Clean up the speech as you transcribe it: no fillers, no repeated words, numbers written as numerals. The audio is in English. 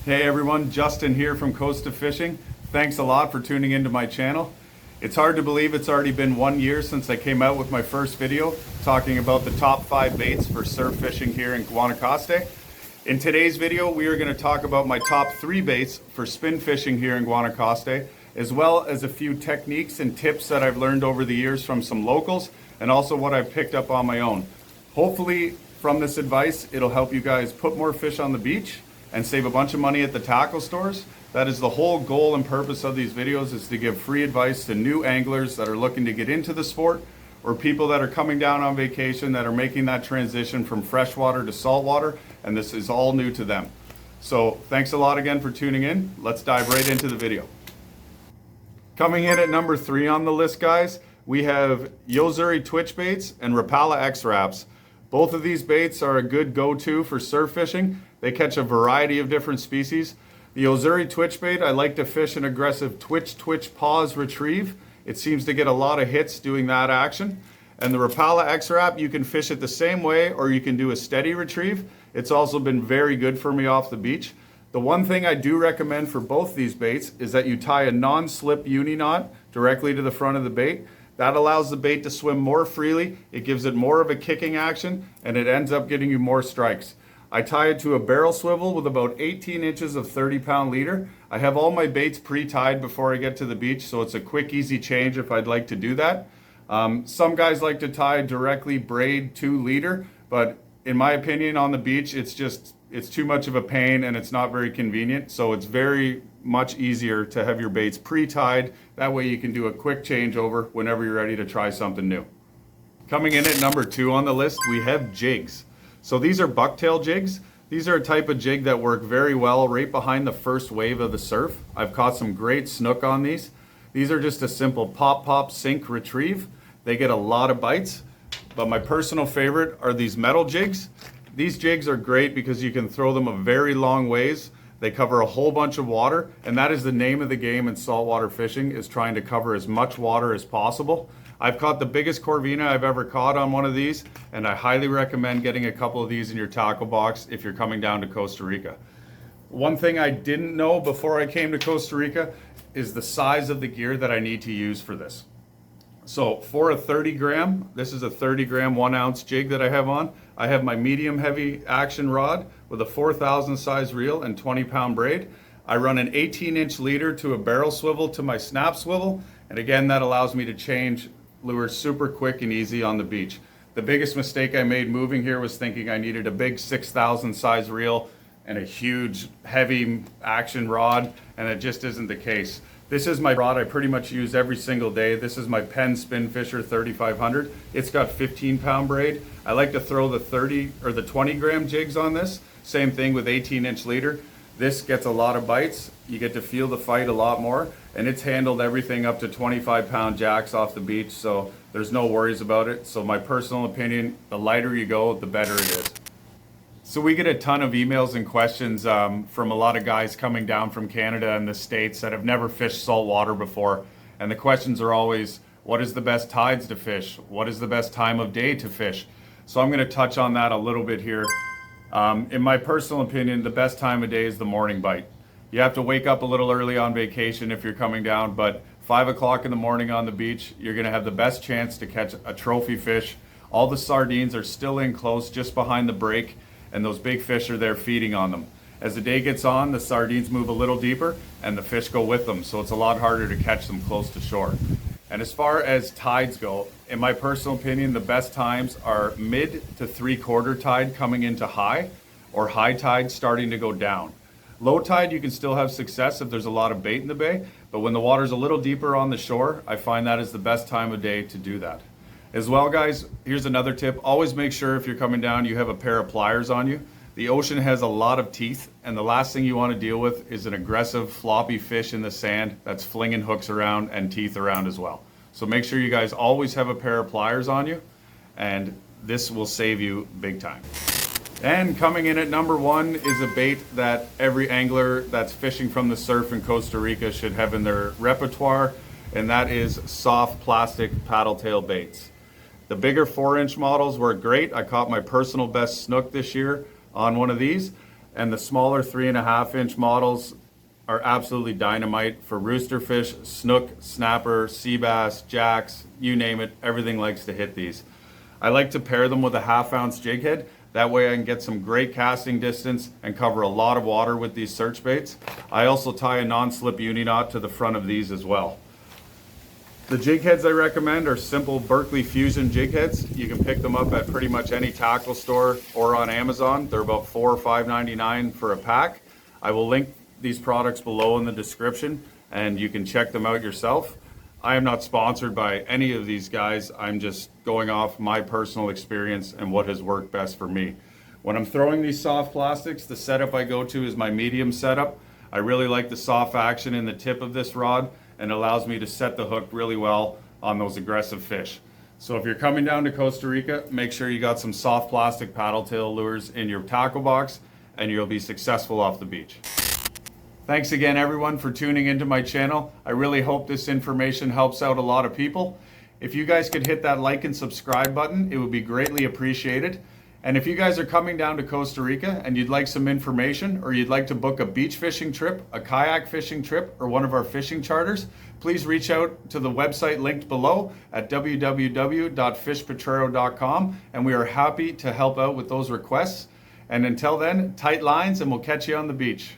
Hey everyone, Justin here from Costa Fishing. Thanks a lot for tuning into my channel. It's hard to believe it's already been 1 year since I came out with my first video talking about the top 5 baits for surf fishing here in Guanacaste. In today's video, we are going to talk about my top 3 baits for spin fishing here in Guanacaste, as well as a few techniques and tips that I've learned over the years from some locals, and also what I've picked up on my own. Hopefully, from this advice, it'll help you guys put more fish on the beach and save a bunch of money at the tackle stores. That is the whole goal and purpose of these videos, is to give free advice to new anglers that are looking to get into the sport, or people that are coming down on vacation that are making that transition from freshwater to saltwater, and this is all new to them. So thanks a lot again for tuning in. Let's dive right into the video. Coming in at number 3 on the list, guys, we have Yo-Zuri Twitchbaits and Rapala X-Wraps. Both of these baits are a good go-to for surf fishing. They catch a variety of different species. The Yo-Zuri Twitchbait, I like to fish an aggressive twitch, pause, retrieve. It seems to get a lot of hits doing that action. And the Rapala X-Wrap, you can fish it the same way, or you can do a steady retrieve. It's also been very good for me off the beach. The one thing I do recommend for both these baits is that you tie a non-slip uni knot directly to the front of the bait. That allows the bait to swim more freely, it gives it more of a kicking action, and it ends up getting you more strikes. I tie it to a barrel swivel with about 18 inches of 30-pound leader. I have all my baits pre-tied before I get to the beach, so it's a quick, easy change if I'd like to do that. Some guys like to tie directly braid to leader, but in my opinion on the beach, it's too much of a pain and it's not very convenient. So it's very much easier to have your baits pre-tied. That way you can do a quick changeover whenever you're ready to try something new. Coming in at number 2 on the list, we have jigs. So these are bucktail jigs. These are a type of jig that work very well right behind the first wave of the surf. I've caught some great snook on these. These are just a simple pop, sink, retrieve. They get a lot of bites, but my personal favorite are these metal jigs. These jigs are great because you can throw them a very long ways. They cover a whole bunch of water, and that is the name of the game in saltwater fishing, is trying to cover as much water as possible. I've caught the biggest corvina I've ever caught on one of these, and I highly recommend getting a couple of these in your tackle box if you're coming down to Costa Rica. One thing I didn't know before I came to Costa Rica is the size of the gear that I need to use for this. So for a 30 gram, this is a 30 gram 1 ounce jig that I have on. I have my medium heavy action rod with a 4,000 size reel and 20-pound braid. I run an 18-inch leader to a barrel swivel to my snap swivel, and again that allows me to change lures super quick and easy on the beach. The biggest mistake I made moving here was thinking I needed a big 6,000 size reel and a huge heavy action rod, and it just isn't the case. This is my rod I pretty much use every single day. This is my Penn Spin Fisher 3500. It's got 15-pound braid. I like to throw the 30 or the 20 gram jigs on this. Same thing with 18-inch leader. This gets a lot of bites. You get to feel the fight a lot more, and it's handled everything up to 25-pound jacks off the beach, so there's no worries about it. So my personal opinion, the lighter you go, the better it is. So we get a ton of emails and questions from a lot of guys coming down from Canada and the States that have never fished saltwater before. And the questions are always, what is the best tides to fish? What is the best time of day to fish? So I'm going to touch on that a little bit here. In my personal opinion, the best time of day is the morning bite. You have to wake up a little early on vacation if you're coming down, but 5 o'clock in the morning on the beach, you're going to have the best chance to catch a trophy fish. All the sardines are still in close just behind the break, and those big fish are there feeding on them. As the day gets on, the sardines move a little deeper and the fish go with them, so it's a lot harder to catch them close to shore. And as far as tides go, in my personal opinion, the best times are mid to 3/4 tide coming into high, or high tide starting to go down. Low tide, you can still have success if there's a lot of bait in the bay, but when the water's a little deeper on the shore, I find that is the best time of day to do that. As well, guys, here's another tip. Always make sure if you're coming down, you have a pair of pliers on you. The ocean has a lot of teeth, and the last thing you want to deal with is an aggressive, floppy fish in the sand that's flinging hooks around and teeth around as well. So make sure you guys always have a pair of pliers on you, and this will save you big time. And coming in at number 1 is a bait that every angler that's fishing from the surf in Costa Rica should have in their repertoire, and that is soft plastic paddle tail baits. The bigger 4-inch models work great. I caught my personal best snook this year on one of these, And the smaller 3.5-inch models are absolutely dynamite for roosterfish, snook, snapper, seabass, jacks, you name it, everything likes to hit these. I like to pair them with a 1/2-ounce jig head. That way I can get some great casting distance and cover a lot of water with these search baits. I also tie a non-slip uni knot to the front of these as well. The jig heads I recommend are simple Berkeley Fusion jig heads. You can pick them up at pretty much any tackle store or on Amazon. They're about $4 or $5.99 for a pack. I will link these products below in the description and you can check them out yourself. I am not sponsored by any of these guys. I'm just going off my personal experience and what has worked best for me. When I'm throwing these soft plastics, the setup I go to is my medium setup. I really like the soft action in the tip of this rod and allows me to set the hook really well on those aggressive fish. So if you're coming down to Costa Rica, make sure you got some soft plastic paddle tail lures in your tackle box and you'll be successful off the beach. Thanks again everyone for tuning into my channel. I really hope this information helps out a lot of people. If you guys could hit that like and subscribe button, it would be greatly appreciated. And if you guys are coming down to Costa Rica and you'd like some information or you'd like to book a beach fishing trip, a kayak fishing trip, or one of our fishing charters, please reach out to the website linked below at www.fishpotrero.com and we are happy to help out with those requests. And until then, tight lines and we'll catch you on the beach.